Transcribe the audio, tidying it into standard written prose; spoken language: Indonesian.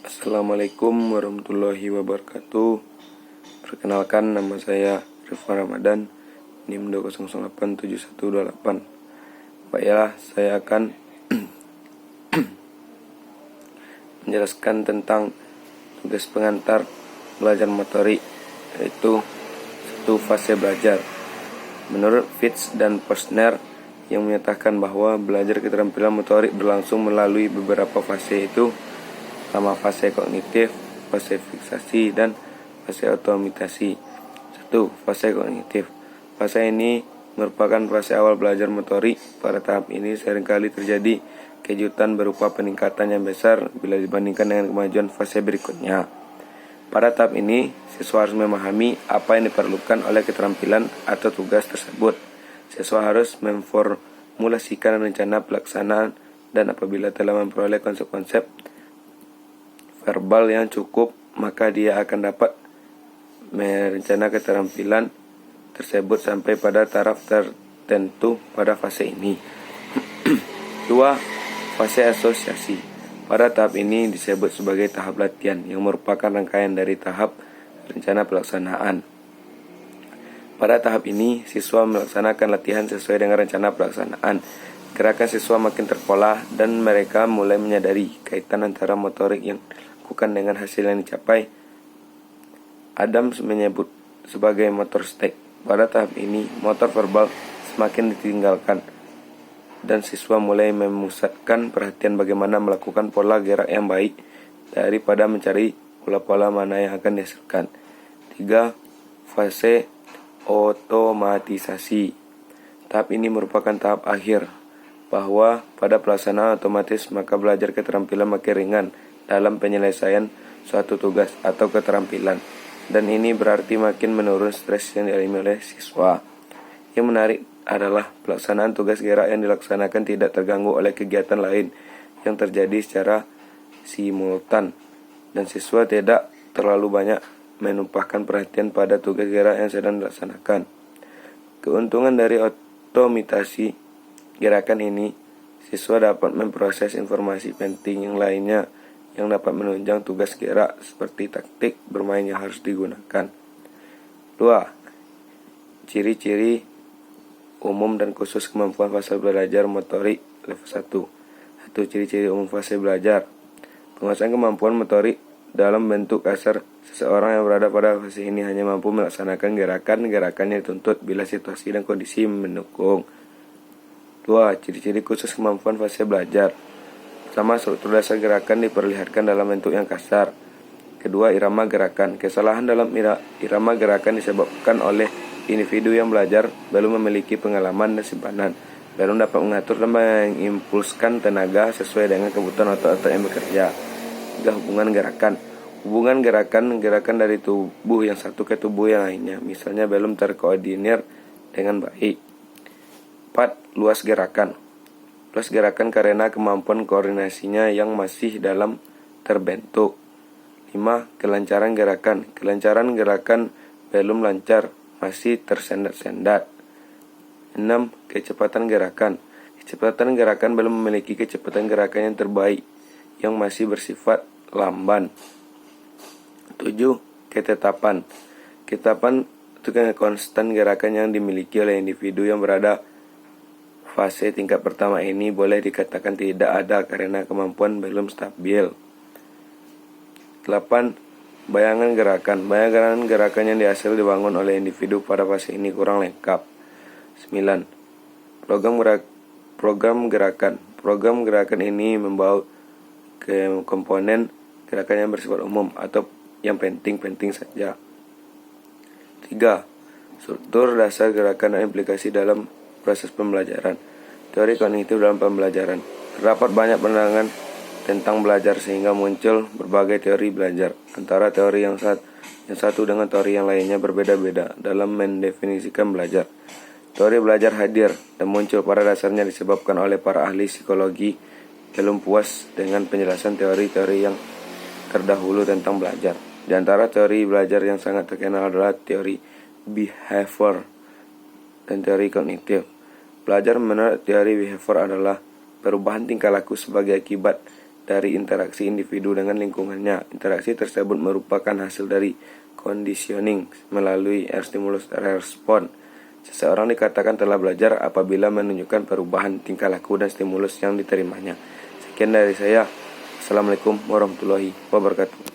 Assalamualaikum warahmatullahi wabarakatuh. Perkenalkan, nama saya Rifan Ramadan, NIM 2087128. Baiklah, saya akan menjelaskan tentang tugas pengantar belajar motorik, yaitu satu fase belajar. Menurut Fitz dan Posner yang menyatakan bahwa belajar keterampilan motorik berlangsung melalui beberapa fase, itu pertama fase kognitif, fase fiksasi, dan fase otomitasi. 1. Fase kognitif. Fase ini merupakan fase awal belajar motorik. Pada tahap ini seringkali terjadi kejutan berupa peningkatan yang besar bila dibandingkan dengan kemajuan fase berikutnya. Pada tahap ini, siswa harus memahami apa yang diperlukan oleh keterampilan atau tugas tersebut. Siswa harus memformulasikan rencana pelaksanaan, dan apabila telah memperoleh konsep-konsep verbal yang cukup, maka dia akan dapat merencana keterampilan tersebut sampai pada taraf tertentu pada fase ini. 2. Fase asosiasi. Pada tahap ini disebut sebagai tahap latihan, yang merupakan rangkaian dari tahap rencana pelaksanaan. Pada tahap ini, siswa melaksanakan latihan sesuai dengan rencana pelaksanaan. Gerakan siswa makin terpola dan mereka mulai menyadari kaitan antara motorik yang dilakukan dengan hasil yang dicapai. Adams menyebut sebagai motor stage. Pada tahap ini, motor verbal semakin ditinggalkan dan siswa mulai memusatkan perhatian bagaimana melakukan pola gerak yang baik daripada mencari pola-pola mana yang akan dihasilkan. 3. Fase otomatisasi. Tahap ini merupakan tahap akhir, bahwa pada pelaksanaan otomatis maka belajar keterampilan makin ringan dalam penyelesaian suatu tugas atau keterampilan, dan ini berarti makin menurun stres yang dialami oleh siswa. Yang menarik adalah pelaksanaan tugas gerak yang dilaksanakan tidak terganggu oleh kegiatan lain yang terjadi secara simultan, dan siswa tidak terlalu banyak menumpahkan perhatian pada tugas gerak yang sedang dilaksanakan. Keuntungan dari otomatasi gerakan ini, siswa dapat memproses informasi penting yang lainnya yang dapat menunjang tugas gerak seperti taktik bermain yang harus digunakan. 2. Ciri-ciri umum dan khusus kemampuan fase belajar motorik level 1. 1. Ciri-ciri umum fase belajar. Penguasaan kemampuan motorik dalam bentuk kasar. Seseorang yang berada pada fase ini hanya mampu melaksanakan gerakan-gerakan yang dituntut bila situasi dan kondisi mendukung. 2. Ciri-ciri khusus kemampuan fase belajar. Pertama, struktur dasar gerakan diperlihatkan dalam bentuk yang kasar. Kedua, irama gerakan. Kesalahan dalam irama gerakan disebabkan oleh individu yang belajar belum memiliki pengalaman dan simpanan, belum dapat mengatur dan mengimpulskan tenaga sesuai dengan kebutuhan otot-otot yang bekerja. 3. Hubungan gerakan. Hubungan gerakan dari tubuh yang satu ke tubuh yang lainnya, misalnya belum terkoordinir dengan baik. 4. Luas gerakan. Luas gerakan karena kemampuan koordinasinya yang masih dalam terbentuk. 5. Kelancaran gerakan. Kelancaran gerakan belum lancar, masih tersendat-sendat. 6. Kecepatan gerakan. Kecepatan gerakan belum memiliki kecepatan gerakan yang terbaik, yang masih bersifat lamban. 7. Ketetapan. Ketetapan itu konstan gerakan yang dimiliki oleh individu yang berada fase tingkat pertama ini boleh dikatakan tidak ada karena kemampuan belum stabil. 8. Bayangan gerakan. Bayangan gerakan yang dihasil dibangun oleh individu pada fase ini kurang lengkap. 9. Program gerakan. Program gerakan ini membawa komponen gerakan yang bersifat umum atau yang penting-penting saja. 3. Struktur dasar gerakan dan implikasi dalam proses pembelajaran. Teori kognitif dalam pembelajaran. Terdapat banyak pandangan tentang belajar sehingga muncul berbagai teori belajar. Antara teori yang satu dengan teori yang lainnya berbeda-beda dalam mendefinisikan belajar. Teori belajar hadir dan muncul pada dasarnya disebabkan oleh para ahli psikologi belum puas dengan penjelasan teori-teori yang terdahulu tentang belajar. Di antara teori belajar yang sangat terkenal adalah teori behavior dan teori kognitif. Belajar menurut teori behavior adalah perubahan tingkah laku sebagai akibat dari interaksi individu dengan lingkungannya. Interaksi tersebut merupakan hasil dari conditioning melalui stimulus respon. Seseorang dikatakan telah belajar apabila menunjukkan perubahan tingkah laku dan stimulus yang diterimanya. Sekian dari saya. Assalamualaikum warahmatullahi wabarakatuh.